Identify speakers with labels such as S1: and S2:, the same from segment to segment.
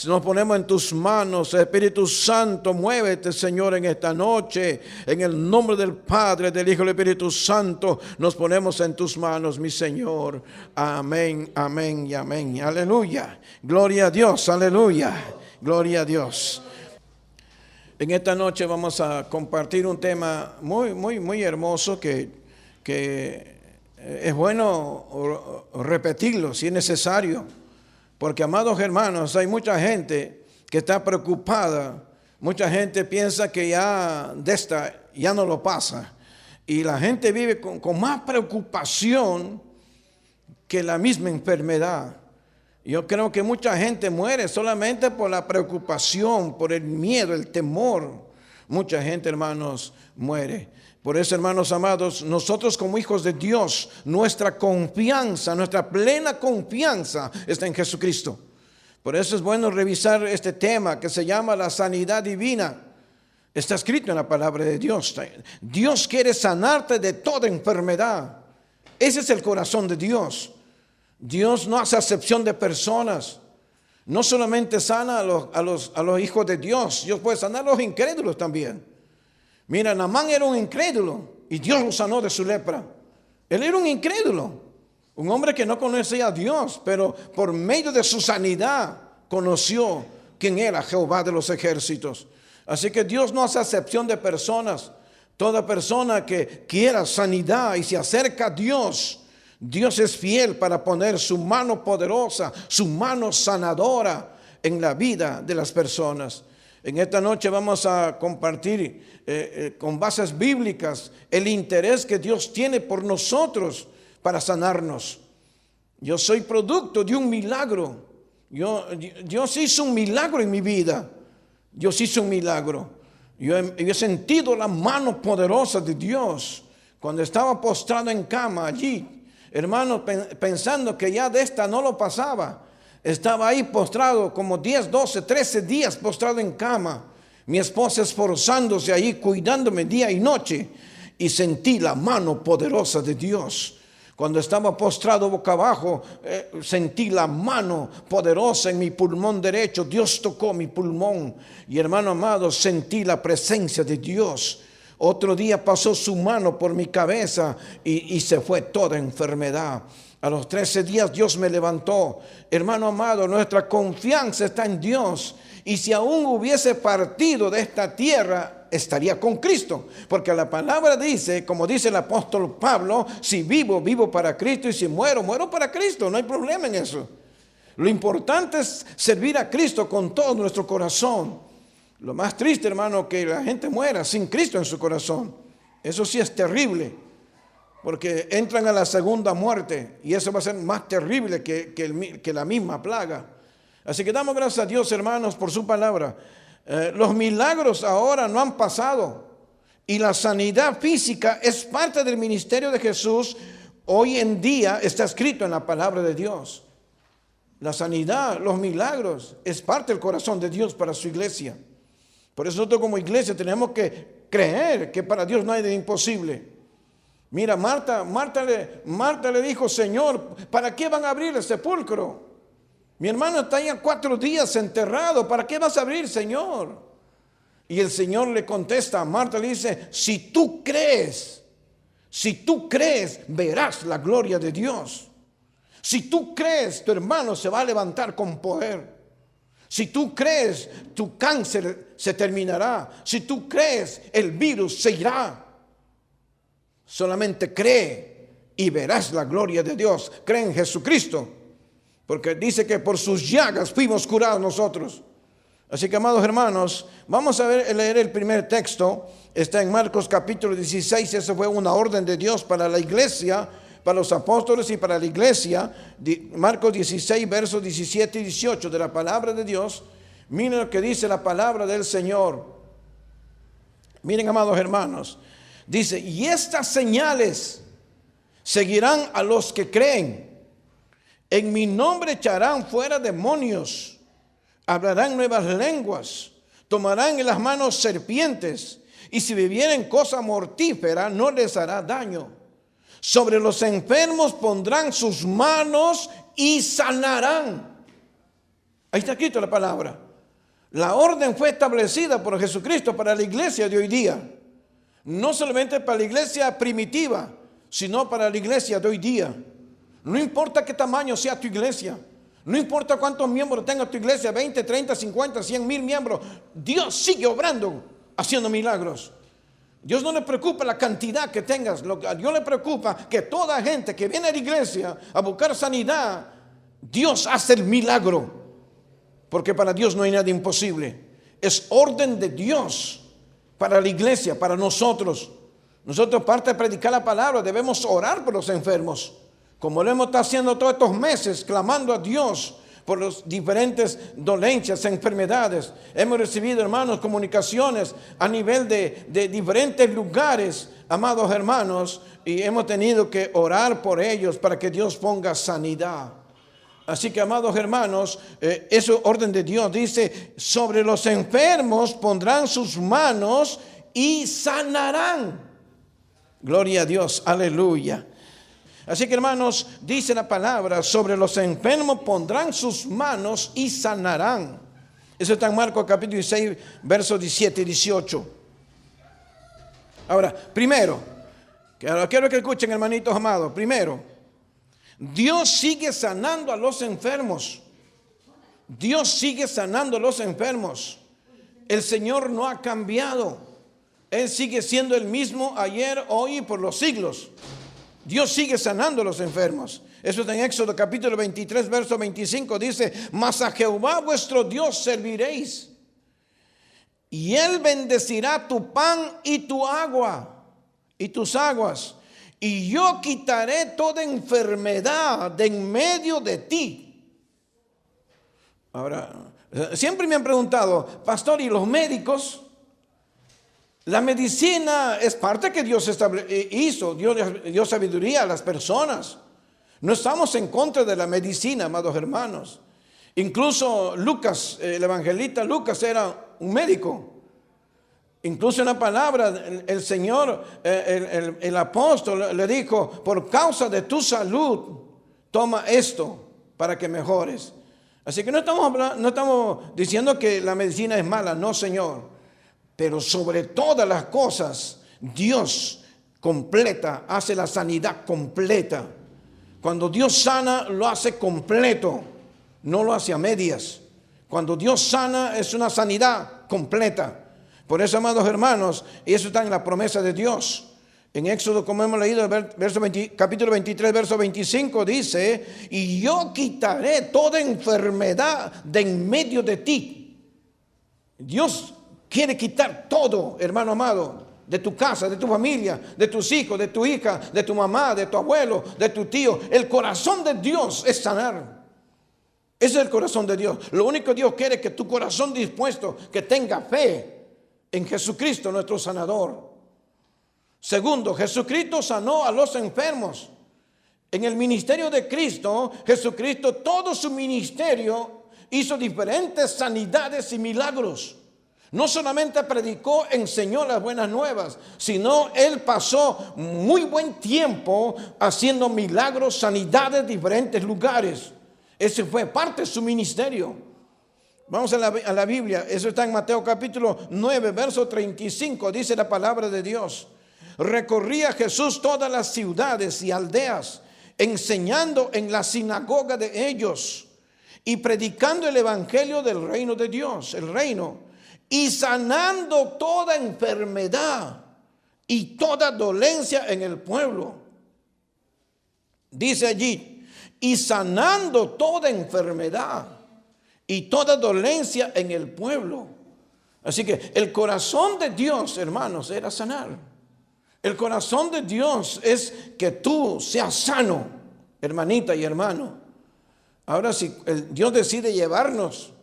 S1: nos ponemos en tus manos. Espíritu Santo, muévete, Señor, en esta noche. En el nombre del Padre, del Hijo y del Espíritu Santo, nos ponemos en tus manos, mi Señor. Amén, amén y amén. Aleluya. Gloria a Dios, aleluya. Gloria a Dios. En esta noche vamos a compartir un tema muy hermoso que es bueno repetirlo si es necesario. Porque, amados hermanos, hay mucha gente que está preocupada. Mucha gente piensa que ya no lo pasa. Y la gente vive con más preocupación que la misma enfermedad. Yo creo que mucha gente muere solamente por la preocupación, por el miedo, el temor. Mucha gente, hermanos, muere. Por eso, hermanos amados, nosotros como hijos de Dios, nuestra confianza, nuestra plena confianza está en Jesucristo. Por eso es bueno revisar este tema que se llama la sanidad divina. Está escrito en la palabra de Dios. Dios quiere sanarte de toda enfermedad. Ese es el corazón de Dios. Dios no hace acepción de personas. No solamente sana a los hijos de Dios. Dios puede sanar a los incrédulos también. Mira, Naamán era un incrédulo y Dios lo sanó de su lepra. Él era un incrédulo, un hombre que no conocía a Dios, pero por medio de su sanidad conoció quién era Jehová de los ejércitos. Así que Dios no hace acepción de personas. Toda persona que quiera sanidad y se acerca a Dios, Dios es fiel para poner su mano poderosa, su mano sanadora en la vida de las personas. En esta noche vamos a compartir con bases bíblicas el interés que Dios tiene por nosotros para sanarnos. Yo soy producto de un milagro. Dios hizo un milagro en mi vida. Dios hizo un milagro. Yo he sentido la mano poderosa de Dios cuando estaba postrado en cama allí. Hermano, pensando que ya de esta no lo pasaba. Estaba ahí postrado como 10, 12, 13 días postrado en cama. Mi esposa esforzándose ahí, cuidándome día y noche. Y sentí la mano poderosa de Dios. Cuando estaba postrado boca abajo, sentí la mano poderosa en mi pulmón derecho. Dios tocó mi pulmón. Y hermano amado, sentí la presencia de Dios. Otro día pasó su mano por mi cabeza y se fue toda enfermedad. A los 13 días Dios me levantó. Hermano amado, nuestra confianza está en Dios. Y si aún hubiese partido de esta tierra, estaría con Cristo. Porque la palabra dice, como dice el apóstol Pablo, si vivo, vivo para Cristo. Y si muero, muero para Cristo. No hay problema en eso. Lo importante es servir a Cristo con todo nuestro corazón. Lo más triste, hermano, que la gente muera sin Cristo en su corazón. Eso sí es terrible, porque entran a la segunda muerte y eso va a ser más terrible que la misma plaga. Así que damos gracias a Dios, hermanos, por su palabra. Los milagros ahora no han pasado y la sanidad física es parte del ministerio de Jesús. Hoy en día está escrito en la palabra de Dios. La sanidad, los milagros, es parte del corazón de Dios para su iglesia. Por eso nosotros como iglesia tenemos que creer que para Dios no hay de imposible. Mira, Marta le dijo, Señor, ¿para qué van a abrir el sepulcro? Mi hermano está ya 4 días enterrado, ¿para qué vas a abrir, Señor? Y el Señor le contesta a Marta, le dice, si tú crees, verás la gloria de Dios. Si tú crees, tu hermano se va a levantar con poder. Si tú crees, tu cáncer se terminará. Si tú crees, el virus se irá. Solamente cree y verás la gloria de Dios. Cree en Jesucristo, porque dice que por sus llagas fuimos curados nosotros. Así que, amados hermanos, vamos a leer el primer texto. Está en Marcos capítulo 16. Eso fue una orden de Dios para la iglesia, para los apóstoles y para la iglesia. Marcos 16, versos 17 y 18 de la palabra de Dios. Miren lo que dice la palabra del Señor. Miren, amados hermanos. Dice, y estas señales seguirán a los que creen. En mi nombre echarán fuera demonios. Hablarán nuevas lenguas. Tomarán en las manos serpientes. Y si bebieren cosa mortífera, no les hará daño. Sobre los enfermos pondrán sus manos y sanarán. Ahí está escrito la palabra. La orden fue establecida por Jesucristo para la iglesia de hoy día. No solamente para la iglesia primitiva, sino para la iglesia de hoy día. No importa qué tamaño sea tu iglesia. No importa cuántos miembros tenga tu iglesia, 20, 30, 50, 100 mil miembros. Dios sigue obrando, haciendo milagros. Dios no le preocupa la cantidad que tengas. A Dios le preocupa que toda gente que viene a la iglesia a buscar sanidad, Dios hace el milagro. Porque para Dios no hay nada imposible. Es orden de Dios para la iglesia, para nosotros. Nosotros, aparte de predicar la palabra, debemos orar por los enfermos. Como lo hemos estado haciendo todos estos meses, clamando a Dios por las diferentes dolencias, enfermedades. Hemos recibido, hermanos, comunicaciones a nivel de diferentes lugares, amados hermanos, y hemos tenido que orar por ellos para que Dios ponga sanidad. Así que, amados hermanos, eso orden de Dios. Dice, sobre los enfermos pondrán sus manos y sanarán. Gloria a Dios, aleluya. Así que, hermanos, dice la palabra, sobre los enfermos pondrán sus manos y sanarán. Eso está en Marcos capítulo 16, versos 17 y 18. Ahora, primero, quiero que escuchen, hermanitos amados. Primero, Dios sigue sanando a los enfermos. Dios sigue sanando a los enfermos. El Señor no ha cambiado. Él sigue siendo el mismo ayer, hoy y por los siglos. Dios sigue sanando a los enfermos. Eso está en Éxodo capítulo 23, verso 25. Dice, mas a Jehová vuestro Dios serviréis, y Él bendecirá tu pan y tu agua, y tus aguas. Y yo quitaré toda enfermedad de en medio de ti. Ahora, siempre me han preguntado, pastor, ¿y los médicos? La medicina es parte que Dios hizo. Dios dio sabiduría a las personas. No estamos en contra de la medicina, amados hermanos. Incluso Lucas, el evangelista Lucas, era un médico. Incluso en la palabra, el Señor, el apóstol le dijo, por causa de tu salud, toma esto para que mejores. Así que no estamos diciendo que la medicina es mala, no, Señor. Pero sobre todas las cosas, Dios completa, hace la sanidad completa. Cuando Dios sana, lo hace completo, no lo hace a medias. Cuando Dios sana, es una sanidad completa. Por eso, amados hermanos, y eso está en la promesa de Dios. En Éxodo, como hemos leído, capítulo 23, verso 25, dice, y yo quitaré toda enfermedad de en medio de ti. Dios quiere quitar todo, hermano amado, de tu casa, de tu familia, de tus hijos, de tu hija, de tu mamá, de tu abuelo, de tu tío. El corazón de Dios es sanar. Ese es el corazón de Dios. Lo único que Dios quiere es que tu corazón dispuesto, que tenga fe en Jesucristo, nuestro sanador. Segundo, Jesucristo sanó a los enfermos. En el ministerio de Cristo, Jesucristo, todo su ministerio hizo diferentes sanidades y milagros. No solamente predicó, enseñó las buenas nuevas, sino Él pasó muy buen tiempo haciendo milagros, sanidades en diferentes lugares. Ese fue parte de su ministerio. Vamos a la Biblia, eso está en Mateo capítulo 9, verso 35, dice la palabra de Dios. Recorría Jesús todas las ciudades y aldeas, enseñando en la sinagoga de ellos y predicando el evangelio del reino de Dios, el reino, y sanando toda enfermedad y toda dolencia en el pueblo. Dice allí, y sanando toda enfermedad y toda dolencia en el pueblo. Así que el corazón de Dios, hermanos, era sanar. El corazón de Dios es que tú seas sano, hermanita y hermano. Ahora, si Dios decide llevarnos,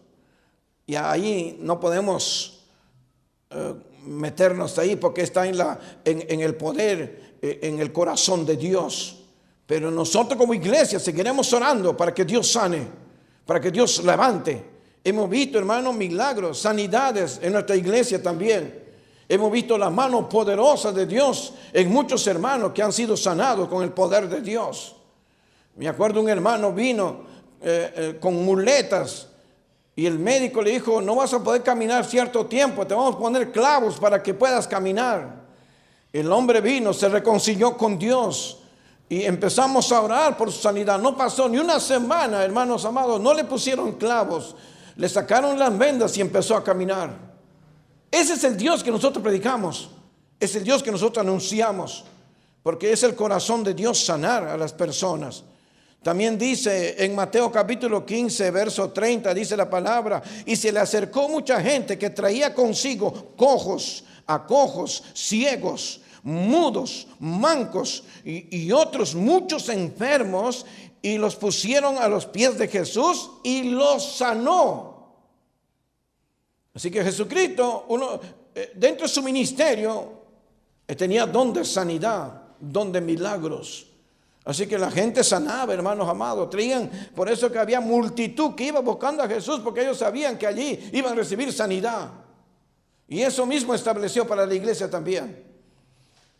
S1: y ahí no podemos meternos ahí porque está en el poder, en el corazón de Dios. Pero nosotros como iglesia seguiremos orando para que Dios sane, para que Dios levante. Hemos visto, hermanos, milagros, sanidades en nuestra iglesia también. Hemos visto la mano poderosa de Dios en muchos hermanos que han sido sanados con el poder de Dios. Me acuerdo un hermano vino con muletas Y el médico le dijo, no vas a poder caminar cierto tiempo, te vamos a poner clavos para que puedas caminar. El hombre vino, se reconcilió con Dios y empezamos a orar por su sanidad. No pasó ni una semana, hermanos amados, no le pusieron clavos, le sacaron las vendas y empezó a caminar. Ese es el Dios que nosotros predicamos, es el Dios que nosotros anunciamos, porque es el corazón de Dios sanar a las personas. También dice en Mateo capítulo 15, verso 30, dice la palabra, y se le acercó mucha gente que traía consigo cojos, acojos, ciegos, mudos, mancos y otros muchos enfermos, y los pusieron a los pies de Jesús y los sanó. Así que Jesucristo, dentro de su ministerio, tenía don de sanidad, don de milagros. Así que la gente sanaba, hermanos amados, traían, por eso que había multitud que iba buscando a Jesús, porque ellos sabían que allí iban a recibir sanidad. Y eso mismo estableció para la iglesia también.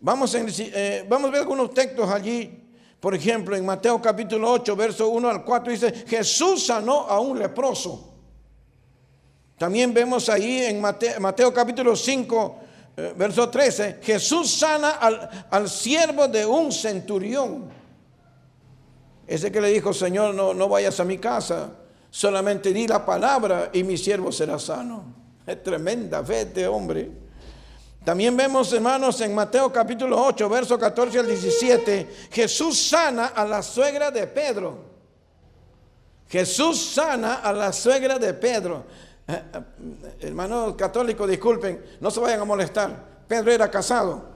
S1: Vamos a ver algunos textos allí. Por ejemplo, en Mateo capítulo 8, verso 1 al 4 dice, Jesús sanó a un leproso. También vemos ahí en Mateo capítulo 5, verso 13, Jesús sana al siervo de un centurión. Ese que le dijo, Señor, no vayas a mi casa, solamente di la palabra y mi siervo será sano. Es tremenda fe este hombre. También vemos, hermanos, en Mateo capítulo 8, verso 14 al 17, Jesús sana a la suegra de Pedro. Jesús sana a la suegra de Pedro. Hermanos católicos, disculpen, no se vayan a molestar. Pedro era casado.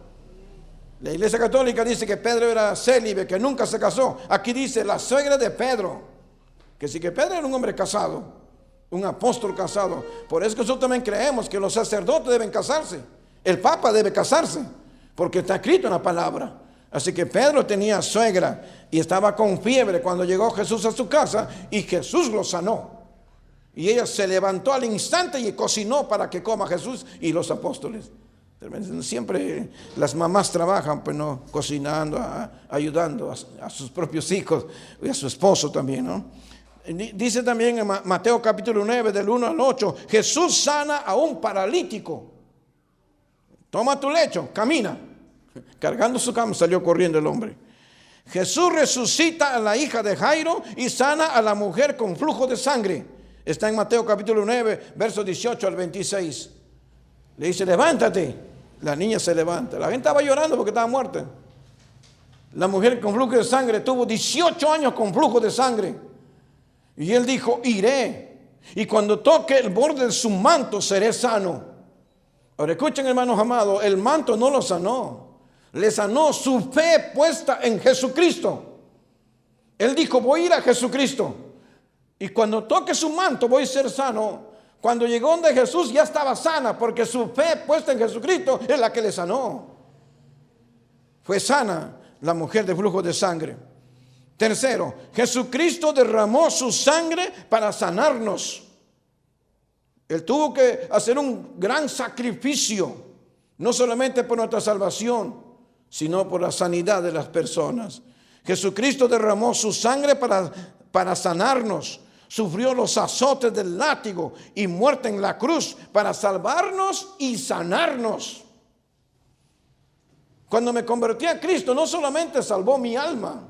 S1: La iglesia católica dice que Pedro era célibe, que nunca se casó. Aquí dice la suegra de Pedro, que sí que Pedro era un hombre casado, un apóstol casado. Por eso que nosotros también creemos que los sacerdotes deben casarse, el papa debe casarse, porque está escrito en la palabra. Así que Pedro tenía suegra y estaba con fiebre cuando llegó Jesús a su casa y Jesús lo sanó. Y ella se levantó al instante y cocinó para que coma Jesús y los apóstoles. Siempre las mamás trabajan, pues no, cocinando, ayudando a sus propios hijos y a su esposo también, ¿no? Dice también en Mateo capítulo 9, del 1 al 8, Jesús sana a un paralítico. Toma tu lecho, camina. Cargando su cama salió corriendo el hombre. Jesús resucita a la hija de Jairo y sana a la mujer con flujo de sangre. Está en Mateo capítulo 9, versos 18 al 26. Le dice, levántate. La niña se levanta. La gente estaba llorando porque estaba muerta. La mujer con flujo de sangre tuvo 18 años con flujo de sangre. Y él dijo, iré. Y cuando toque el borde de su manto seré sano. Ahora escuchen, hermanos amados, el manto no lo sanó. Le sanó su fe puesta en Jesucristo. Él dijo, voy a ir a Jesucristo. Y cuando toque su manto voy a ser sano. Cuando llegó donde Jesús ya estaba sana, porque su fe puesta en Jesucristo es la que le sanó. Fue sana la mujer de flujo de sangre. Tercero, Jesucristo derramó su sangre para sanarnos. Él tuvo que hacer un gran sacrificio, no solamente por nuestra salvación, sino por la sanidad de las personas. Jesucristo derramó su sangre para sanarnos. Sufrió los azotes del látigo y muerte en la cruz para salvarnos y sanarnos. Cuando me convertí a Cristo, no solamente salvó mi alma,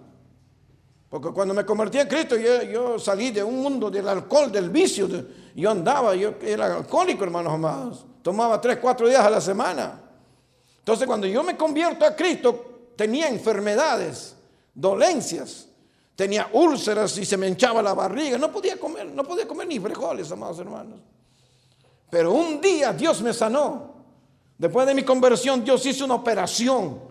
S1: porque cuando me convertí a Cristo, yo salí de un mundo del alcohol, del vicio. Yo era alcohólico, hermanos amados. Tomaba 3-4 días a la semana. Entonces, cuando yo me convierto a Cristo, tenía enfermedades, dolencias. Tenía úlceras y se me hinchaba la barriga. No podía comer ni frijoles, amados hermanos. Pero un día Dios me sanó. Después de mi conversión, Dios hizo una operación.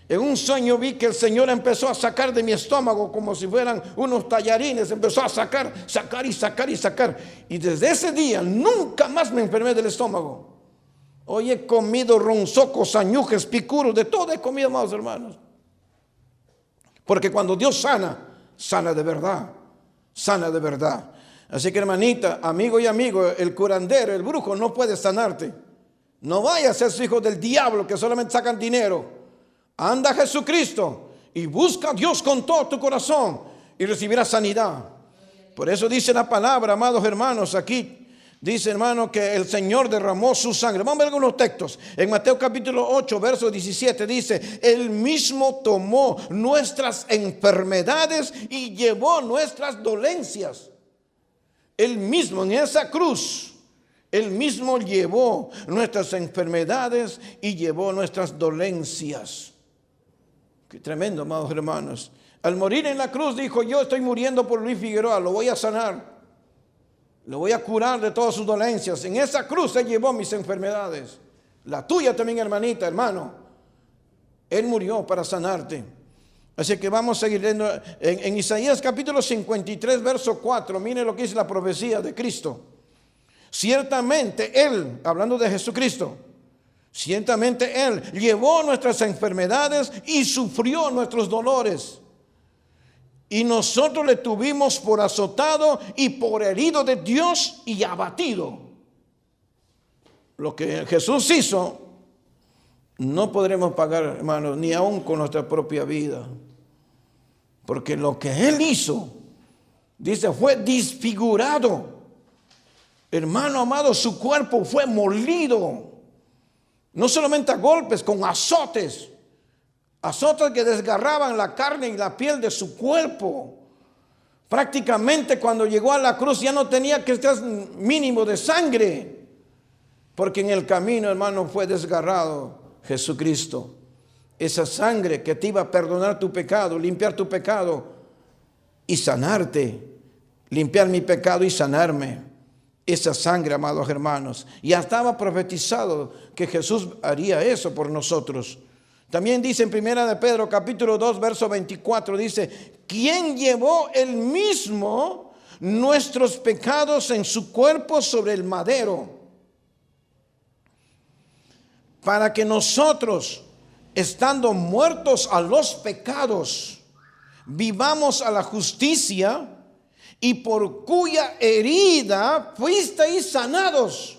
S1: En un sueño vi que el Señor empezó a sacar de mi estómago como si fueran unos tallarines. Empezó a sacar. Y desde ese día nunca más me enfermé del estómago. Hoy he comido ronzocos, añujes, picuros, de todo he comido, amados hermanos. Porque cuando Dios sana de verdad, sana de verdad. Así que, hermanita, amigo y amigo, el curandero, el brujo no puede sanarte. No vayas a ser su hijo del diablo que solamente sacan dinero. Anda a Jesucristo y busca a Dios con todo tu corazón y recibirás sanidad. Por eso dice la palabra, amados hermanos, aquí Dice, hermano, que el Señor derramó su sangre. Vamos a ver algunos textos. En Mateo capítulo 8, verso 17 dice, Él mismo tomó nuestras enfermedades y llevó nuestras dolencias. Él mismo en esa cruz, Él mismo llevó nuestras enfermedades y llevó nuestras dolencias. Qué tremendo, amados hermanos. Al morir en la cruz dijo, yo estoy muriendo por Luis Figueroa, lo voy a sanar. Lo voy a curar de todas sus dolencias. En esa cruz Él llevó mis enfermedades. La tuya también, hermanita, hermano. Él murió para sanarte. Así que vamos a seguir leyendo. En Isaías capítulo 53, verso 4. Mire lo que dice la profecía de Cristo. Ciertamente Él, hablando de Jesucristo, ciertamente Él llevó nuestras enfermedades y sufrió nuestros dolores. Y nosotros le tuvimos por azotado y por herido de Dios y abatido. Lo que Jesús hizo, no podremos pagar, hermanos, ni aún con nuestra propia vida. Porque lo que Él hizo, dice, fue desfigurado. Hermano amado, su cuerpo fue molido. No solamente a golpes, con azotes. Azotes que desgarraban la carne y la piel de su cuerpo. Prácticamente cuando llegó a la cruz ya no tenía que estar mínimo de sangre. Porque en el camino, hermano, fue desgarrado Jesucristo. Esa sangre que te iba a perdonar tu pecado, limpiar tu pecado y sanarte. Limpiar mi pecado y sanarme. Esa sangre, amados hermanos. Ya estaba profetizado que Jesús haría eso por nosotros. También dice en Primera de Pedro capítulo 2 verso 24, dice, ¿quién llevó él mismo nuestros pecados en su cuerpo sobre el madero? Para que nosotros, estando muertos a los pecados, vivamos a la justicia, y por cuya herida fuisteis sanados.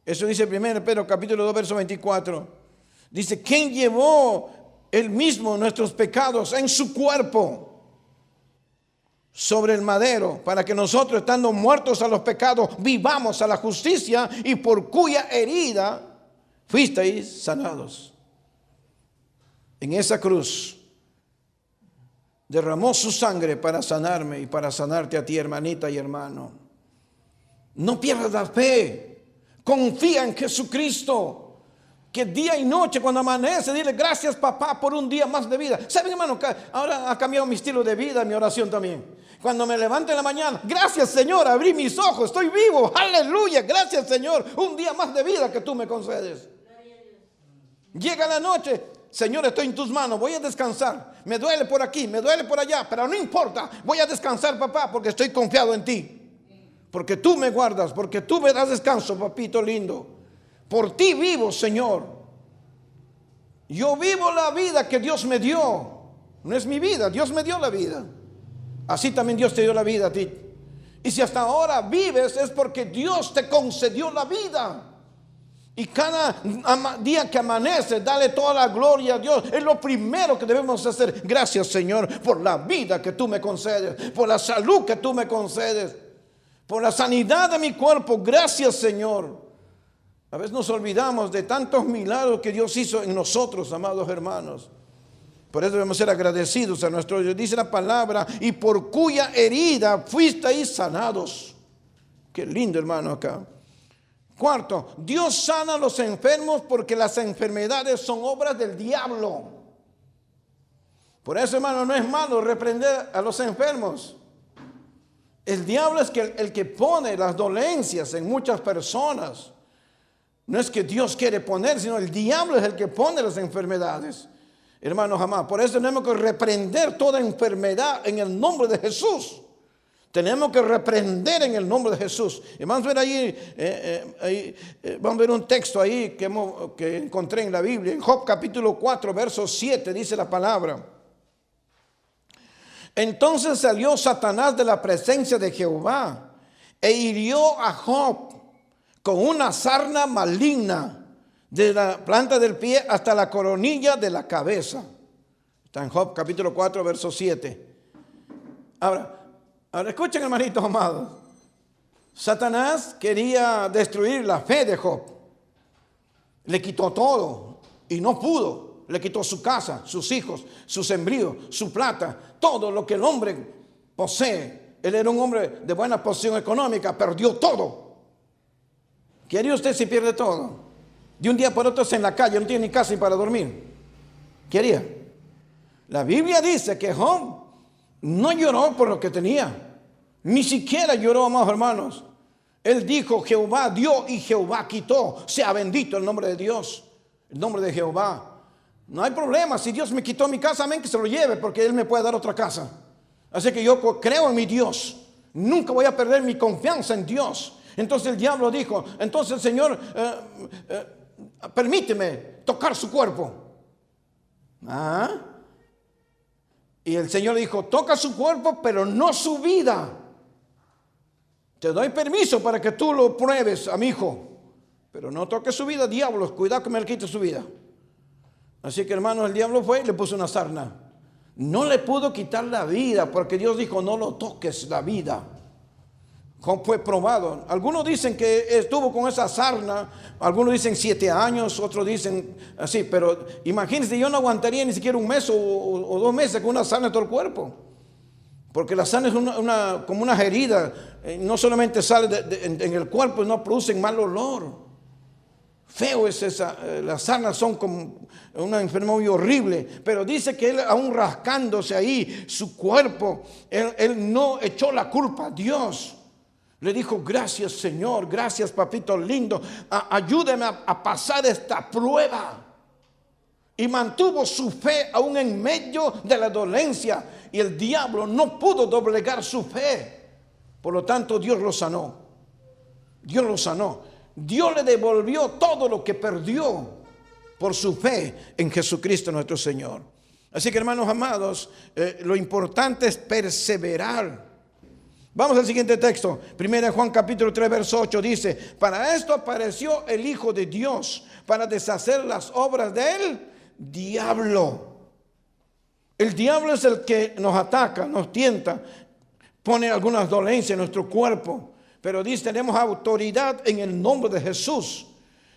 S1: Eso dice 1 Pedro capítulo 2 verso 24. Dice, ¿quién llevó él mismo nuestros pecados en su cuerpo sobre el madero? Para que nosotros, estando muertos a los pecados, vivamos a la justicia, y por cuya herida fuisteis sanados. En esa cruz derramó su sangre para sanarme y para sanarte a ti, hermanita y hermano. No pierdas la fe. Confía en Jesucristo. Que día y noche cuando amanece, dile gracias papá por un día más de vida. ¿Saben, hermano? Ahora ha cambiado mi estilo de vida, mi oración también. Cuando me levanto en la mañana, gracias Señor, abrí mis ojos, estoy vivo, aleluya, gracias Señor, un día más de vida que tú me concedes. Llega la noche, Señor, estoy en tus manos, voy a descansar. Me duele por aquí, me duele por allá, pero no importa, voy a descansar papá, porque estoy confiado en ti. Porque tú me guardas, porque tú me das descanso, papito lindo. Por ti vivo, Señor. Yo vivo la vida que Dios me dio. No es mi vida, Dios me dio la vida. Así también Dios te dio la vida a ti. Y si hasta ahora vives es porque Dios te concedió la vida. Y cada día que amanece, dale toda la gloria a Dios. Es lo primero que debemos hacer. Gracias, Señor, por la vida que tú me concedes, por la salud que tú me concedes, por la sanidad de mi cuerpo. Gracias, Señor. A veces nos olvidamos de tantos milagros que Dios hizo en nosotros, amados hermanos. Por eso debemos ser agradecidos a nuestro Dios. Dice la palabra, y por cuya herida fuisteis sanados. Qué lindo, hermano, acá. Cuarto, Dios sana a los enfermos porque las enfermedades son obras del diablo. Por eso, hermano, no es malo reprender a los enfermos. El diablo es el que pone las dolencias en muchas personas. No es que Dios quiere poner, sino el diablo es el que pone las enfermedades. Hermanos, jamás. Por eso tenemos que reprender toda enfermedad en el nombre de Jesús. Tenemos que reprender en el nombre de Jesús. Y vamos a ver vamos a ver un texto ahí que encontré en la Biblia. En Job capítulo 4, verso 7 dice la palabra. Entonces salió Satanás de la presencia de Jehová e hirió a Job con una sarna maligna, de la planta del pie hasta la coronilla de la cabeza. Está en Job capítulo 4, verso 7. Ahora escuchen, hermanitos amados. Satanás quería destruir la fe de Job. Le quitó todo y no pudo. Le quitó su casa, sus hijos, su sembrío, su plata, todo lo que el hombre posee. Él era un hombre de buena posición económica, perdió todo. ¿Qué haría usted si pierde todo? De un día por otro es en la calle, no tiene ni casa ni para dormir. ¿Qué haría? La Biblia dice que Job no lloró por lo que tenía. Ni siquiera lloró, amados hermanos. Él dijo: Jehová dio y Jehová quitó. Sea bendito el nombre de Dios, el nombre de Jehová. No hay problema. Si Dios me quitó mi casa, amén, que se lo lleve, porque Él me puede dar otra casa. Así que yo creo en mi Dios. Nunca voy a perder mi confianza en Dios. Entonces el diablo dijo: entonces el Señor, permíteme tocar su cuerpo. Y el Señor dijo: toca su cuerpo, pero no su vida. Te doy permiso para que tú lo pruebes a mi hijo, pero no toques su vida, diablos. Cuidado que me le quite su vida. Así que, hermanos, el diablo fue y le puso una sarna. No le pudo quitar la vida, porque Dios dijo: no lo toques la vida. Job fue probado. Algunos dicen que estuvo con esa sarna, algunos dicen 7 años, otros dicen así, pero imagínense, yo no aguantaría ni siquiera un mes o 2 meses con una sarna en todo el cuerpo. Porque la sarna es como una herida, no solamente sale en el cuerpo, no producen mal olor. Feo es esa, las sarnas son como una enfermedad muy horrible, pero dice que él, aún rascándose ahí su cuerpo, él no echó la culpa a Dios. Le dijo: gracias, Señor, gracias, papito lindo, ayúdame a pasar esta prueba. Y mantuvo su fe aún en medio de la dolencia, y el diablo no pudo doblegar su fe. Por lo tanto, Dios lo sanó. Dios lo sanó. Dios le devolvió todo lo que perdió por su fe en Jesucristo nuestro Señor. Así que, hermanos amados, lo importante es perseverar. Vamos al siguiente texto. 1 Juan capítulo 3 verso 8 dice: para esto apareció el Hijo de Dios, para deshacer las obras del diablo. El diablo es el que nos ataca, nos tienta, pone algunas dolencias en nuestro cuerpo. Pero dice: tenemos autoridad en el nombre de Jesús.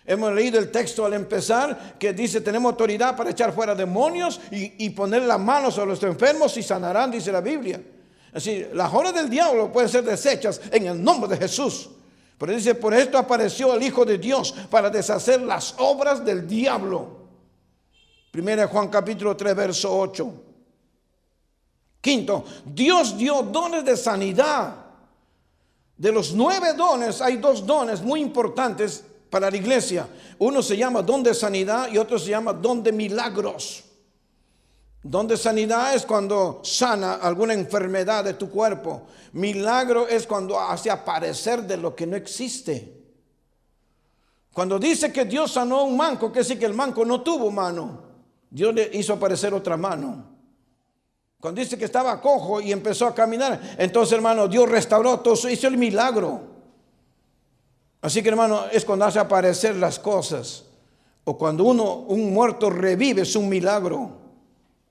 S1: Hemos leído el texto al empezar que dice: tenemos autoridad para echar fuera demonios y poner las manos sobre los enfermos y sanarán, dice la Biblia. Así, las obras del diablo pueden ser deshechas en el nombre de Jesús. Pero dice: por esto apareció el Hijo de Dios, para deshacer las obras del diablo. 1 Juan capítulo 3 verso 8. Quinto, Dios dio dones de sanidad. De los 9 dones, hay 2 dones muy importantes para la iglesia. Uno se llama don de sanidad y otro se llama don de milagros. Don de sanidad es cuando sana alguna enfermedad de tu cuerpo. Milagro es cuando hace aparecer de lo que no existe. Cuando dice que Dios sanó a un manco, quiere decir que el manco no tuvo mano. Dios le hizo aparecer otra mano. Cuando dice que estaba cojo y empezó a caminar, entonces, hermano, Dios restauró todo eso, hizo el milagro. Así que, hermano, es cuando hace aparecer las cosas. O cuando un muerto revive, es un milagro.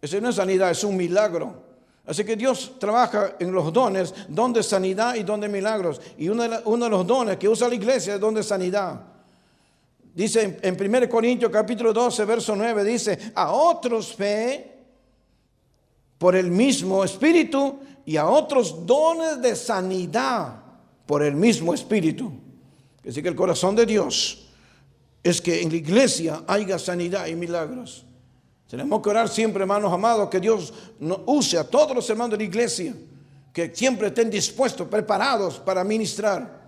S1: Eso no es sanidad, es un milagro. Así que Dios trabaja en los dones, don de sanidad y don de milagros. Y uno de los dones que usa la iglesia es don de sanidad. Dice en 1 Corintios capítulo 12, verso 9, dice: a otros fe por el mismo Espíritu, y a otros dones de sanidad por el mismo Espíritu. Así que el corazón de Dios es que en la iglesia haya sanidad y milagros. Tenemos que orar siempre, hermanos amados, que Dios nos use a todos los hermanos de la iglesia, que siempre estén dispuestos, preparados para ministrar.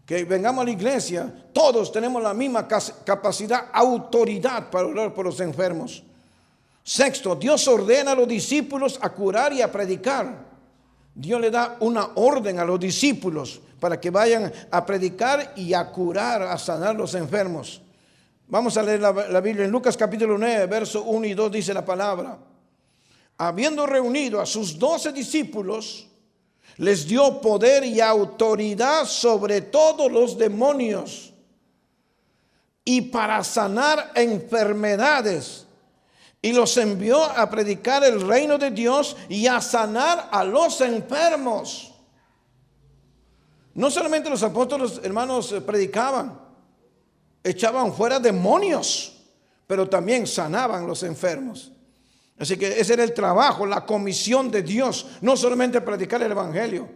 S1: Que vengamos a la iglesia, todos tenemos la misma capacidad, autoridad para orar por los enfermos. Sexto, Dios ordena a los discípulos a curar y a predicar. Dios le da una orden a los discípulos para que vayan a predicar y a curar, a sanar los enfermos. Vamos a leer la Biblia en Lucas capítulo 9, verso 1 y 2 dice la palabra: habiendo reunido a sus 12 discípulos, les dio poder y autoridad sobre todos los demonios y para sanar enfermedades. Y los envió a predicar el reino de Dios y a sanar a los enfermos. No solamente los apóstoles, hermanos, predicaban, echaban fuera demonios, pero también sanaban los enfermos. Así que ese era el trabajo, la comisión de Dios, no solamente predicar el evangelio.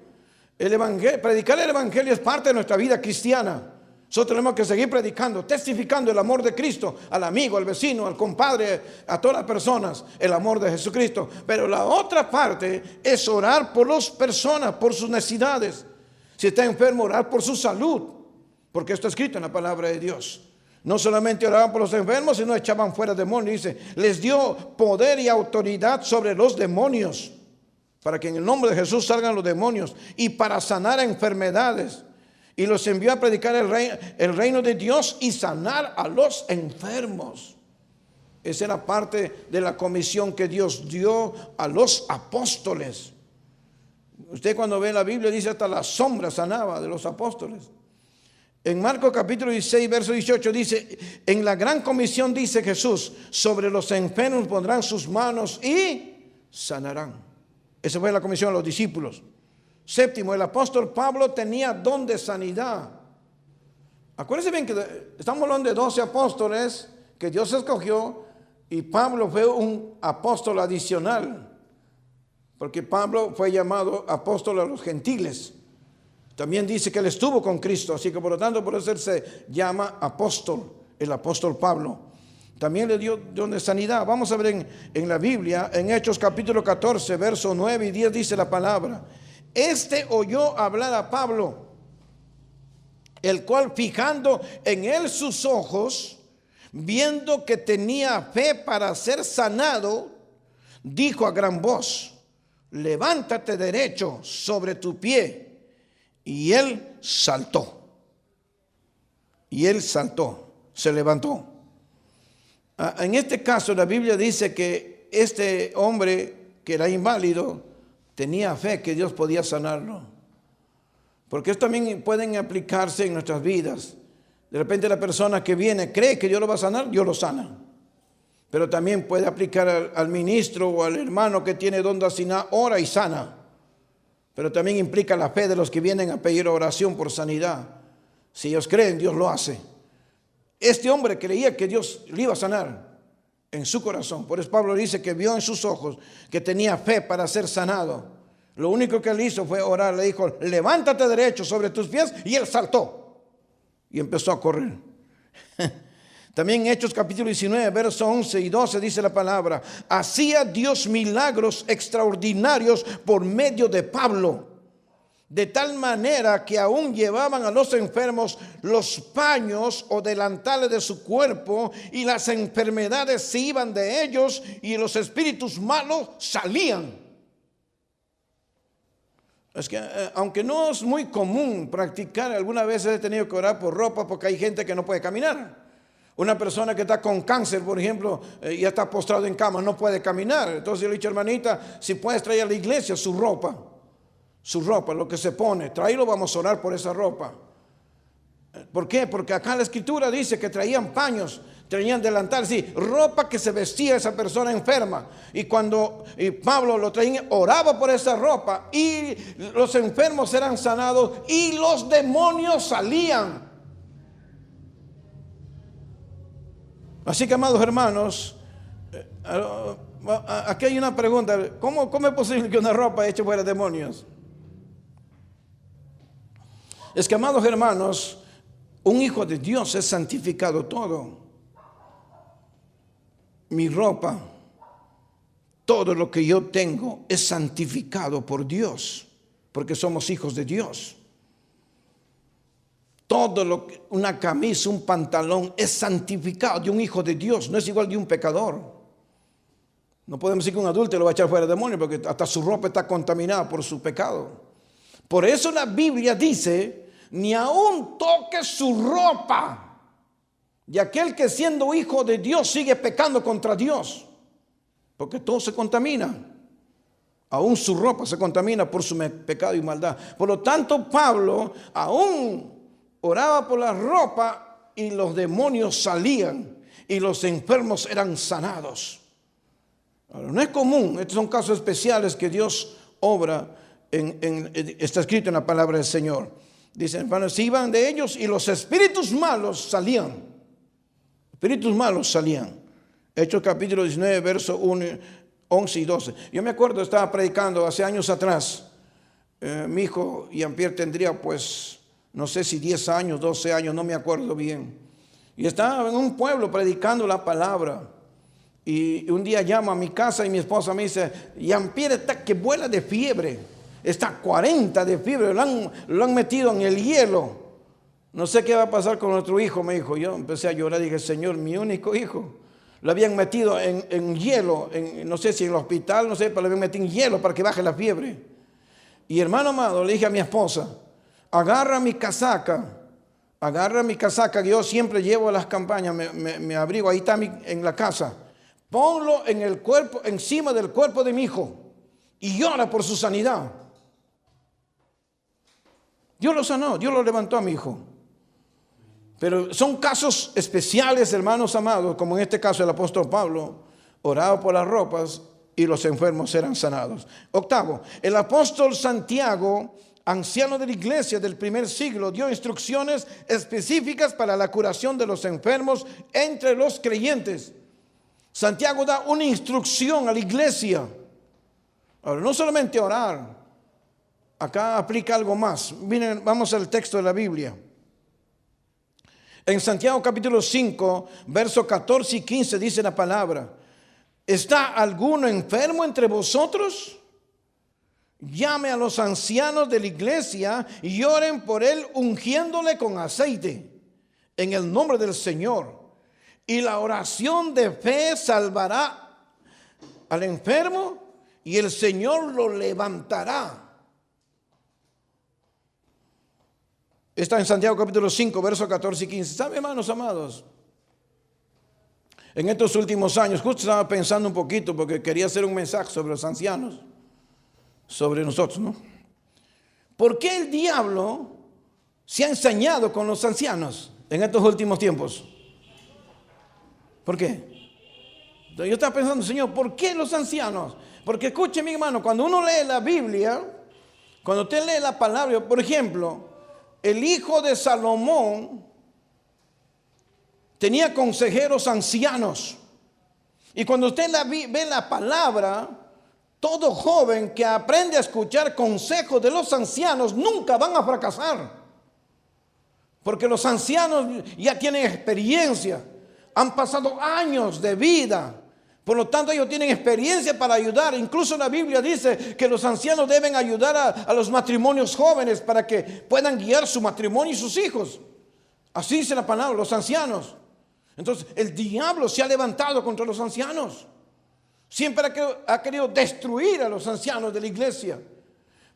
S1: Predicar el evangelio es parte de nuestra vida cristiana. Nosotros tenemos que seguir predicando, testificando el amor de Cristo al amigo, al vecino, al compadre, a todas las personas, el amor de Jesucristo. Pero la otra parte es orar por las personas, por sus necesidades. Si está enfermo, orar por su salud, porque esto está escrito en la palabra de Dios. No solamente oraban por los enfermos, sino echaban fuera demonios. Dice, les dio poder y autoridad sobre los demonios, para que en el nombre de Jesús salgan los demonios, y para sanar enfermedades. Y los envió a predicar el reino de Dios y sanar a los enfermos. Esa era parte de la comisión que Dios dio a los apóstoles. Usted cuando ve la Biblia dice hasta la sombra sanaba de los apóstoles. En Marcos capítulo 16, verso 18 dice, en la gran comisión dice Jesús, sobre los enfermos pondrán sus manos y sanarán. Esa fue la comisión a los discípulos. Séptimo, el apóstol Pablo tenía don de sanidad. Acuérdense bien que estamos hablando de 12 apóstoles que Dios escogió, y Pablo fue un apóstol adicional, porque Pablo fue llamado apóstol a los gentiles. También dice que él estuvo con Cristo, así que por lo tanto por eso él se llama apóstol, el apóstol Pablo. También le dio don de sanidad. Vamos a ver en la Biblia, en Hechos capítulo 14, verso 9 y 10 dice la palabra. Este oyó hablar a Pablo, el cual fijando en él sus ojos, viendo que tenía fe para ser sanado, dijo a gran voz, levántate derecho sobre tu pie. Y él saltó. Se levantó. En este caso la Biblia dice que este hombre que era inválido tenía fe que Dios podía sanarlo. Porque esto también pueden aplicarse en nuestras vidas. De repente la persona que viene cree que Dios lo va a sanar, Dios lo sana. Pero también puede aplicar al ministro o al hermano que tiene don de sanidad, ora y sana. Pero también implica la fe de los que vienen a pedir oración por sanidad. Si ellos creen, Dios lo hace. Este hombre creía que Dios le iba a sanar en su corazón. Por eso Pablo dice que vio en sus ojos que tenía fe para ser sanado. Lo único que él hizo fue orar. Le dijo, levántate derecho sobre tus pies. Y él saltó y empezó a correr. También en Hechos capítulo 19, versos 11 y 12 dice la palabra, hacía Dios milagros extraordinarios por medio de Pablo, de tal manera que aún llevaban a los enfermos los paños o delantales de su cuerpo, y las enfermedades se iban de ellos y los espíritus malos salían. Es que aunque no es muy común practicar, algunas veces he tenido que orar por ropa porque hay gente que no puede caminar. Una persona que está con cáncer, por ejemplo, ya está postrado en cama, no puede caminar. Entonces yo le he dicho, hermanita, si puedes traer a la iglesia su ropa, lo que se pone, tráelo, vamos a orar por esa ropa. ¿Por qué? Porque acá la escritura dice que traían paños, traían delantales, sí, ropa que se vestía esa persona enferma. Y cuando Pablo lo traía, oraba por esa ropa y los enfermos eran sanados y los demonios salían. Así que, amados hermanos, aquí hay una pregunta. ¿Cómo es posible que una ropa hecha fuera demonios? Es que, amados hermanos, un hijo de Dios es santificado todo. Mi ropa, todo lo que yo tengo es santificado por Dios, porque somos hijos de Dios. Todo lo que, una camisa, un pantalón es santificado de un hijo de Dios, no es igual de un pecador. No podemos decir que un adulto lo va a echar fuera del demonio porque hasta su ropa está contaminada por su pecado. Por eso la Biblia dice, ni aun toque su ropa de aquel que siendo hijo de Dios sigue pecando contra Dios, porque todo se contamina. Aún su ropa se contamina por su pecado y maldad. Por lo tanto, Pablo aún oraba por la ropa y los demonios salían y los enfermos eran sanados. Ahora, no es común, estos son casos especiales que Dios obra, está escrito en la palabra del Señor. Dice, hermanos, se iban de ellos y los espíritus malos salían. Espíritus malos salían. Hechos capítulo 19, verso 1, 11 y 12. Yo me acuerdo, estaba predicando hace años atrás. Mi hijo Jean-Pierre tendría pues, no sé si 10 años, 12 años, no me acuerdo bien. Y estaba en un pueblo predicando la palabra. Y un día llamo a mi casa y mi esposa me dice, Jean-Pierre está que vuela de fiebre. Está 40 de fiebre, lo han metido en el hielo. No sé qué va a pasar con nuestro hijo, me dijo. Yo empecé a llorar y dije, Señor, mi único hijo. Lo habían metido en hielo, no sé si en el hospital, no sé, pero lo habían metido en hielo para que baje la fiebre. Y hermano amado, le dije a mi esposa, agarra mi casaca, que yo siempre llevo a las campañas, me abrigo, ahí está en la casa. Ponlo en el cuerpo, encima del cuerpo de mi hijo y llora por su sanidad. Dios lo sanó, Dios lo levantó a mi hijo. Pero son casos especiales, hermanos amados, como en este caso el apóstol Pablo, oraba por las ropas y los enfermos eran sanados. Octavo, el apóstol Santiago, anciano de la iglesia del primer siglo, dio instrucciones específicas para la curación de los enfermos entre los creyentes. Santiago da una instrucción a la iglesia. Ahora, no solamente orar, acá aplica algo más. Miren, vamos al texto de la Biblia. En Santiago capítulo 5, versos 14 y 15 dice la palabra: ¿está alguno enfermo entre vosotros? Llame a los ancianos de la iglesia y oren por él, ungiéndole con aceite en el nombre del Señor. Y la oración de fe salvará al enfermo y el Señor lo levantará. Está en Santiago capítulo 5, versos 14 y 15. ¿Sabe, hermanos amados? En estos últimos años, justo estaba pensando un poquito porque quería hacer un mensaje sobre los ancianos, sobre nosotros, ¿no? ¿Por qué el diablo se ha ensañado con los ancianos en estos últimos tiempos? ¿Por qué? Yo estaba pensando, Señor, ¿por qué los ancianos? Porque escuche, mi hermano, cuando uno lee la Biblia, cuando usted lee la palabra, por ejemplo, el hijo de Salomón tenía consejeros ancianos. Y cuando usted ve la palabra, todo joven que aprende a escuchar consejos de los ancianos nunca van a fracasar. Porque los ancianos ya tienen experiencia, han pasado años de vida. Por lo tanto, ellos tienen experiencia para ayudar. Incluso la Biblia dice que los ancianos deben ayudar a los matrimonios jóvenes para que puedan guiar su matrimonio y sus hijos. Así dice la palabra, los ancianos. Entonces, el diablo se ha levantado contra los ancianos. Siempre ha querido destruir a los ancianos de la iglesia.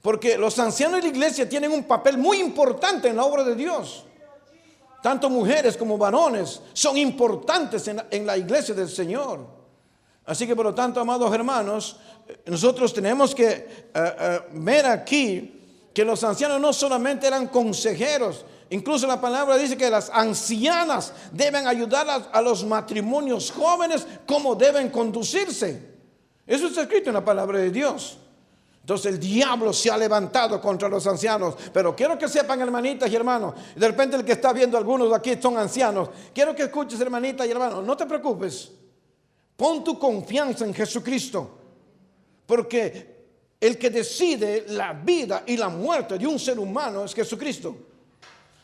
S1: Porque los ancianos de la iglesia tienen un papel muy importante en la obra de Dios. Tanto mujeres como varones son importantes en la iglesia del Señor. Así que por lo tanto, amados hermanos, nosotros tenemos que ver aquí que los ancianos no solamente eran consejeros. Incluso la palabra dice que las ancianas deben ayudar a los matrimonios jóvenes cómo deben conducirse. Eso está escrito en la palabra de Dios. Entonces el diablo se ha levantado contra los ancianos. Pero quiero que sepan, hermanitas y hermanos, de repente el que está viendo, algunos de aquí son ancianos. Quiero que escuches, hermanitas y hermanos, no te preocupes. Pon tu confianza en Jesucristo. Porque el que decide la vida y la muerte de un ser humano es Jesucristo.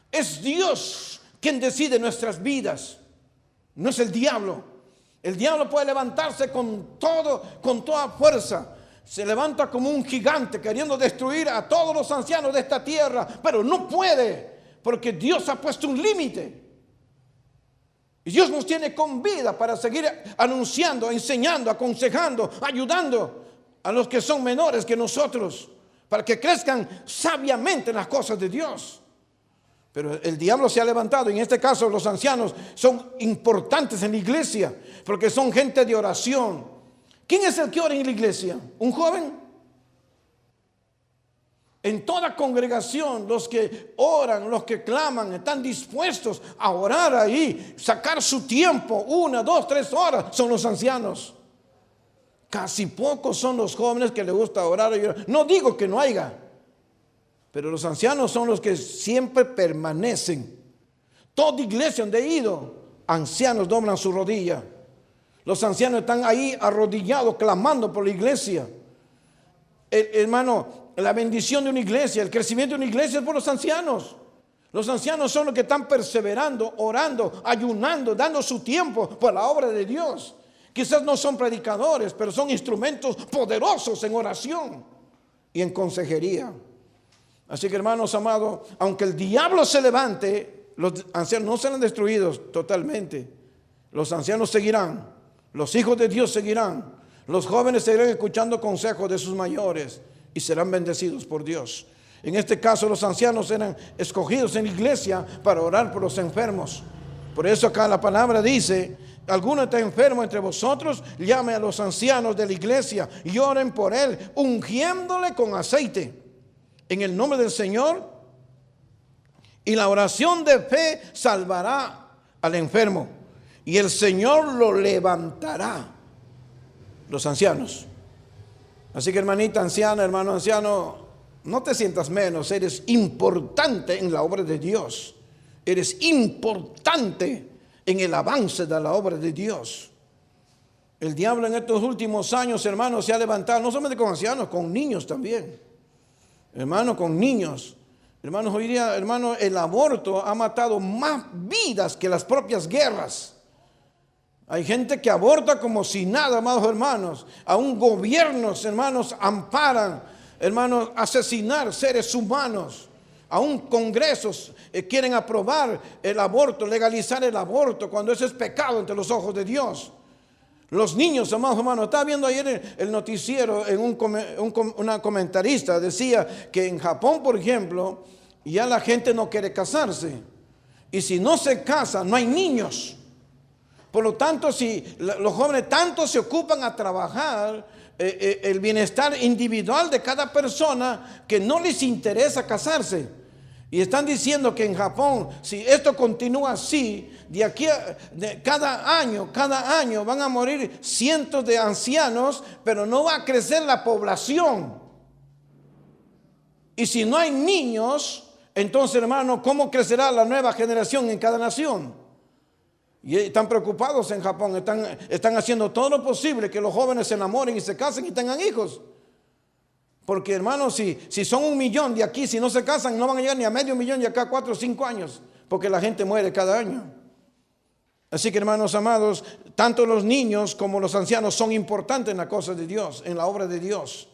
S1: Es Dios quien decide nuestras vidas, no es el diablo. El diablo puede levantarse con toda fuerza. Se levanta como un gigante queriendo destruir a todos los ancianos de esta tierra, pero no puede, porque Dios ha puesto un límite. Y Dios nos tiene con vida para seguir anunciando, enseñando, aconsejando, ayudando a los que son menores que nosotros, para que crezcan sabiamente en las cosas de Dios. Pero el diablo se ha levantado, y en este caso los ancianos son importantes en la iglesia, porque son gente de oración. ¿Quién es el que ora en la iglesia? ¿Un joven? En toda congregación, los que oran, los que claman, están dispuestos a orar ahí, sacar su tiempo, 1, 2, 3 horas, son los ancianos. Casi pocos son los jóvenes que les gusta orar y orar. No digo que no haya, Pero los ancianos son los que siempre permanecen. Toda iglesia donde he ido, ancianos doblan su rodilla. Los ancianos están ahí arrodillados, clamando por la iglesia. Hermano, la bendición de una iglesia, el crecimiento de una iglesia es por los ancianos. Los ancianos son los que están perseverando, orando, ayunando, dando su tiempo por la obra de Dios. Quizás no son predicadores, pero son instrumentos poderosos en oración y en consejería. Así que, hermanos amados, aunque el diablo se levante, los ancianos no serán destruidos totalmente. Los ancianos seguirán, los hijos de Dios seguirán, los jóvenes seguirán escuchando consejos de sus mayores y serán bendecidos por Dios. En este caso, los ancianos eran escogidos en la iglesia para orar por los enfermos. Por eso acá la palabra dice: alguno está enfermo entre vosotros, llame a los ancianos de la iglesia y oren por él, ungiéndole con aceite en el nombre del Señor, y la oración de fe salvará al enfermo y el Señor lo levantará. Los ancianos. Así que, hermanita anciana, hermano anciano, no te sientas menos. Eres importante en la obra de Dios. Eres importante en el avance de la obra de Dios. El diablo en estos últimos años, hermanos, se ha levantado no solamente con ancianos, con niños también. Hermanos, con niños. Hermanos, hoy día, hermanos, el aborto ha matado más vidas que las propias guerras. Hay gente que aborta como si nada, amados hermanos. Aún gobiernos, hermanos, amparan, hermanos, asesinar seres humanos. Aún congresos quieren aprobar el aborto, legalizar el aborto, cuando eso es pecado ante los ojos de Dios. Los niños, amados hermanos, estaba viendo ayer el noticiero, en una comentarista decía que en Japón, por ejemplo, ya la gente no quiere casarse. Y si no se casa, no hay niños. Por lo tanto, si los jóvenes tanto se ocupan a trabajar el bienestar individual de cada persona, que no les interesa casarse. Y están diciendo que en Japón, si esto continúa así, de aquí cada año van a morir cientos de ancianos, pero no va a crecer la población. Y si no hay niños, entonces, hermano, ¿cómo crecerá la nueva generación en cada nación? Y están preocupados en Japón, están haciendo todo lo posible que los jóvenes se enamoren y se casen y tengan hijos. Porque, hermanos, si son 1 millón de aquí, si no se casan, no van a llegar ni a medio millón de acá 4 o 5 años, porque la gente muere cada año. Así que, hermanos amados, tanto los niños como los ancianos son importantes en la cosa de Dios, en la obra de Dios.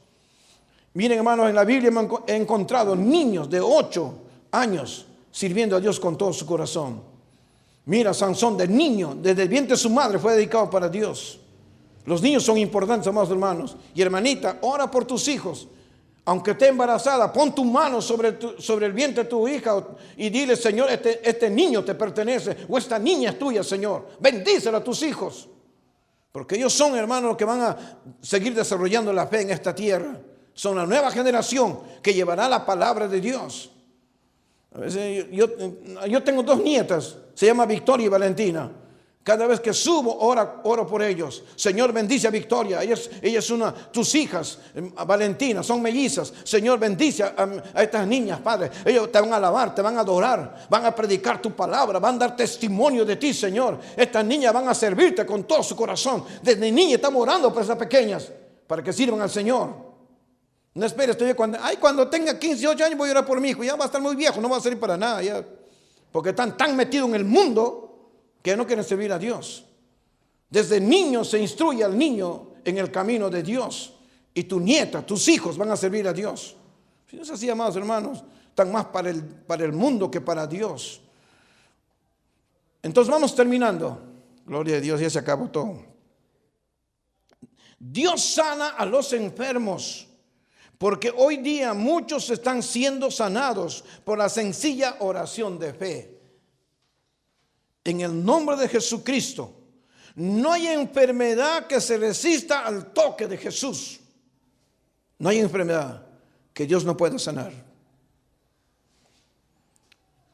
S1: Miren, hermanos, en la Biblia he encontrado niños de 8 años sirviendo a Dios con todo su corazón. Mira, Sansón, de niño, desde el vientre de su madre fue dedicado para Dios. Los niños son importantes, amados hermanos. Y hermanita, ora por tus hijos. Aunque esté embarazada, pon tu mano sobre el vientre de tu hija y dile: Señor, este niño te pertenece, o esta niña es tuya, Señor. Bendícela a tus hijos. Porque ellos son, hermanos, los que van a seguir desarrollando la fe en esta tierra. Son la nueva generación que llevará la palabra de Dios. A veces yo tengo 2 nietas, se llama Victoria y Valentina. Cada vez que subo, oro por ellos. Señor, bendice a Victoria. Ella es tus hijas, Valentina, son mellizas. Señor, bendice a estas niñas, Padre. Ellos te van a alabar, te van a adorar, van a predicar tu palabra, van a dar testimonio de ti, Señor. Estas niñas van a servirte con todo su corazón. Desde niña estamos orando por esas pequeñas, para que sirvan al Señor. No esperes, cuando tenga 15, 8 años voy a orar por mi hijo. Ya va a estar muy viejo, no va a servir para nada ya. Porque están tan metidos en el mundo que no quieren servir a Dios. Desde niño se instruye al niño en el camino de Dios. Y tu nieta, tus hijos van a servir a Dios. Si no es así, amados hermanos, están más para el mundo que para Dios. Entonces vamos terminando. Gloria a Dios, ya se acabó todo. Dios sana a los enfermos, porque hoy día muchos están siendo sanados por la sencilla oración de fe. En el nombre de Jesucristo, no hay enfermedad que se resista al toque de Jesús. No hay enfermedad que Dios no pueda sanar.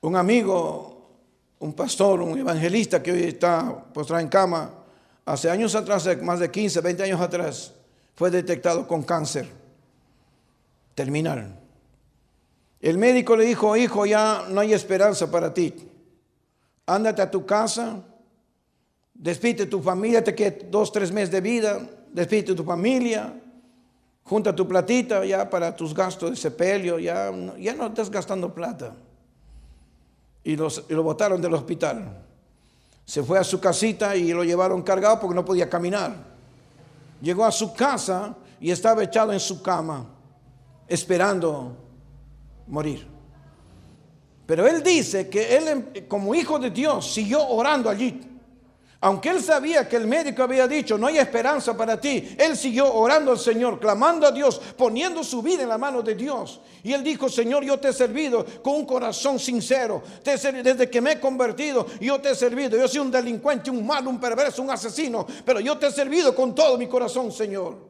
S1: Un amigo, un pastor, un evangelista que hoy está postrado en cama, hace años atrás, más de 15, 20 años atrás, fue detectado con cáncer terminal. El médico le dijo: hijo, ya no hay esperanza para ti. Ándate a tu casa, despídete de tu familia, te quedan 2-3 meses de vida, despídete de tu familia, junta tu platita ya para tus gastos de sepelio, ya no estás gastando plata. Y lo botaron del hospital. Se fue a su casita y lo llevaron cargado porque no podía caminar. Llegó a su casa y estaba echado en su cama, esperando morir. Pero él dice que él, como hijo de Dios, siguió orando allí. Aunque él sabía que el médico había dicho: no hay esperanza para ti, él siguió orando al Señor, clamando a Dios, poniendo su vida en la mano de Dios. Y él dijo: Señor, yo te he servido con un corazón sincero. Desde que me he convertido, yo te he servido. Yo soy un delincuente, un malo, un perverso, un asesino, pero yo te he servido con todo mi corazón, Señor.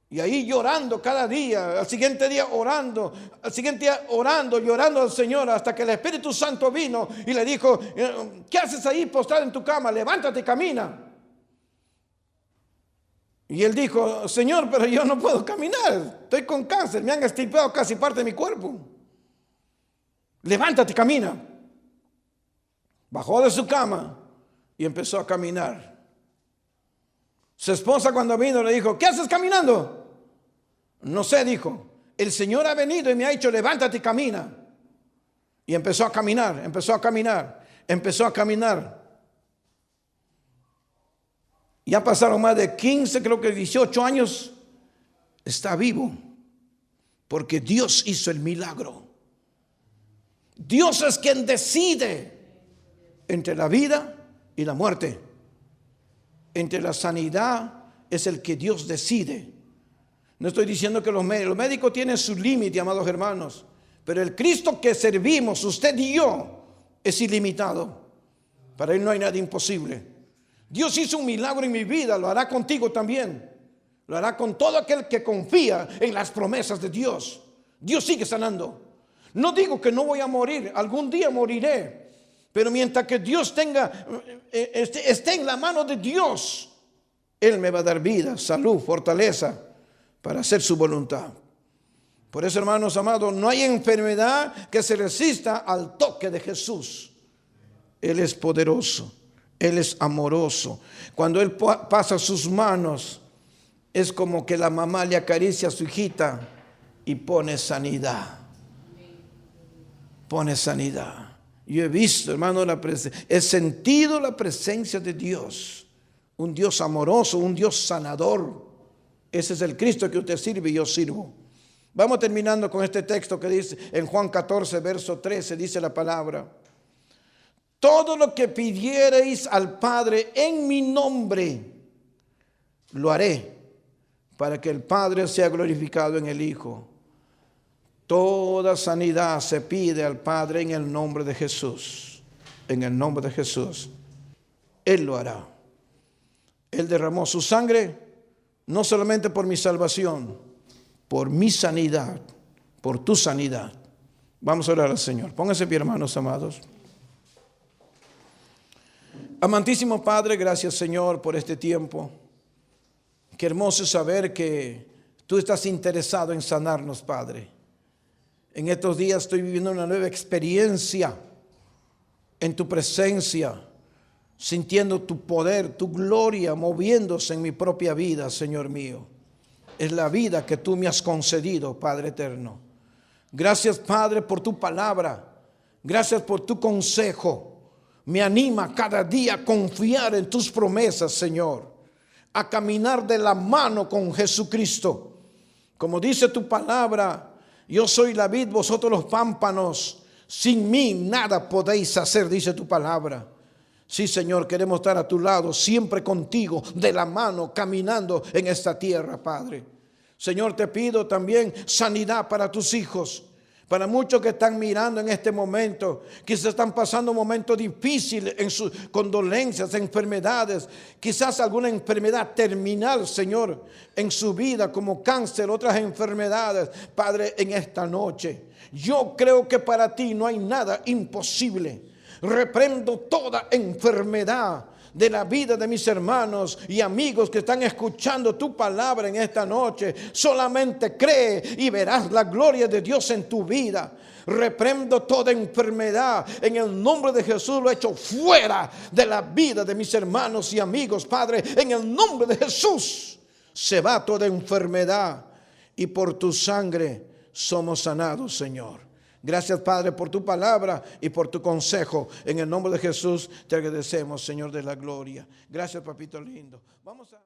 S1: Y ahí llorando cada día, al siguiente día orando, llorando al Señor, hasta que el Espíritu Santo vino y le dijo: ¿qué haces ahí postrado en tu cama? Levántate y camina. Y él dijo: Señor, pero yo no puedo caminar, estoy con cáncer, me han extirpado casi parte de mi cuerpo. Levántate y camina. Bajó de su cama y empezó a caminar. Su esposa, cuando vino, le dijo: ¿qué haces caminando? No sé, dijo. El Señor ha venido y me ha dicho: levántate y camina. Y empezó a caminar. Ya pasaron más de 15, creo que 18 años. Está vivo, porque Dios hizo el milagro. Dios es quien decide entre la vida y la muerte. Entre la sanidad es el que Dios decide. No estoy diciendo que los médicos tienen su límite, amados hermanos, pero el Cristo que servimos, usted y yo, es ilimitado. Para Él no hay nada imposible. Dios hizo un milagro en mi vida, lo hará contigo también. Lo hará con todo aquel que confía en las promesas de Dios. Dios sigue sanando. No digo que no voy a morir, algún día moriré. Pero mientras que Dios esté en la mano de Dios, Él me va a dar vida, salud, fortaleza para hacer su voluntad. Por eso, hermanos amados, no hay enfermedad que se resista al toque de Jesús. Él es poderoso, Él es amoroso. Cuando Él pasa sus manos, es como que la mamá le acaricia a su hijita y pone sanidad. Pone sanidad. Yo he visto, hermano, he sentido la presencia de Dios. Un Dios amoroso, un Dios sanador. Ese es el Cristo que usted sirve y yo sirvo. Vamos terminando con este texto que dice en Juan 14, verso 13, dice la palabra: todo lo que pidiereis al Padre en mi nombre, lo haré, para que el Padre sea glorificado en el Hijo. Toda sanidad se pide al Padre en el nombre de Jesús. En el nombre de Jesús. Él lo hará. Él derramó su sangre no solamente por mi salvación, por mi sanidad, por tu sanidad. Vamos a orar al Señor. Pónganse pie, hermanos amados. Amantísimo Padre, gracias, Señor, por este tiempo. Qué hermoso es saber que tú estás interesado en sanarnos, Padre. En estos días estoy viviendo una nueva experiencia en tu presencia, sintiendo tu poder, tu gloria moviéndose en mi propia vida, Señor mío. Es la vida que tú me has concedido, Padre eterno. Gracias, Padre, por tu palabra. Gracias por tu consejo. Me anima cada día a confiar en tus promesas, Señor. A caminar de la mano con Jesucristo. Como dice tu palabra: yo soy la vid, vosotros los pámpanos. Sin mí nada podéis hacer, dice tu palabra. Sí, Señor, queremos estar a tu lado, siempre contigo, de la mano, caminando en esta tierra, Padre. Señor, te pido también sanidad para tus hijos. Para muchos que están mirando en este momento, quizás están pasando un momento difícil en sus condolencias, enfermedades, quizás alguna enfermedad terminal, Señor, en su vida, como cáncer, otras enfermedades. Padre, en esta noche, yo creo que para ti no hay nada imposible. Reprendo toda enfermedad de la vida de mis hermanos y amigos que están escuchando tu palabra en esta noche. Solamente cree y verás la gloria de Dios en tu vida. Reprendo toda enfermedad en el nombre de Jesús, lo echo fuera de la vida de mis hermanos y amigos, Padre, en el nombre de Jesús. Se va toda enfermedad y por tu sangre somos sanados, Señor. Gracias, Padre, por tu palabra y por tu consejo. En el nombre de Jesús te agradecemos, Señor de la gloria. Gracias, papito lindo. Vamos a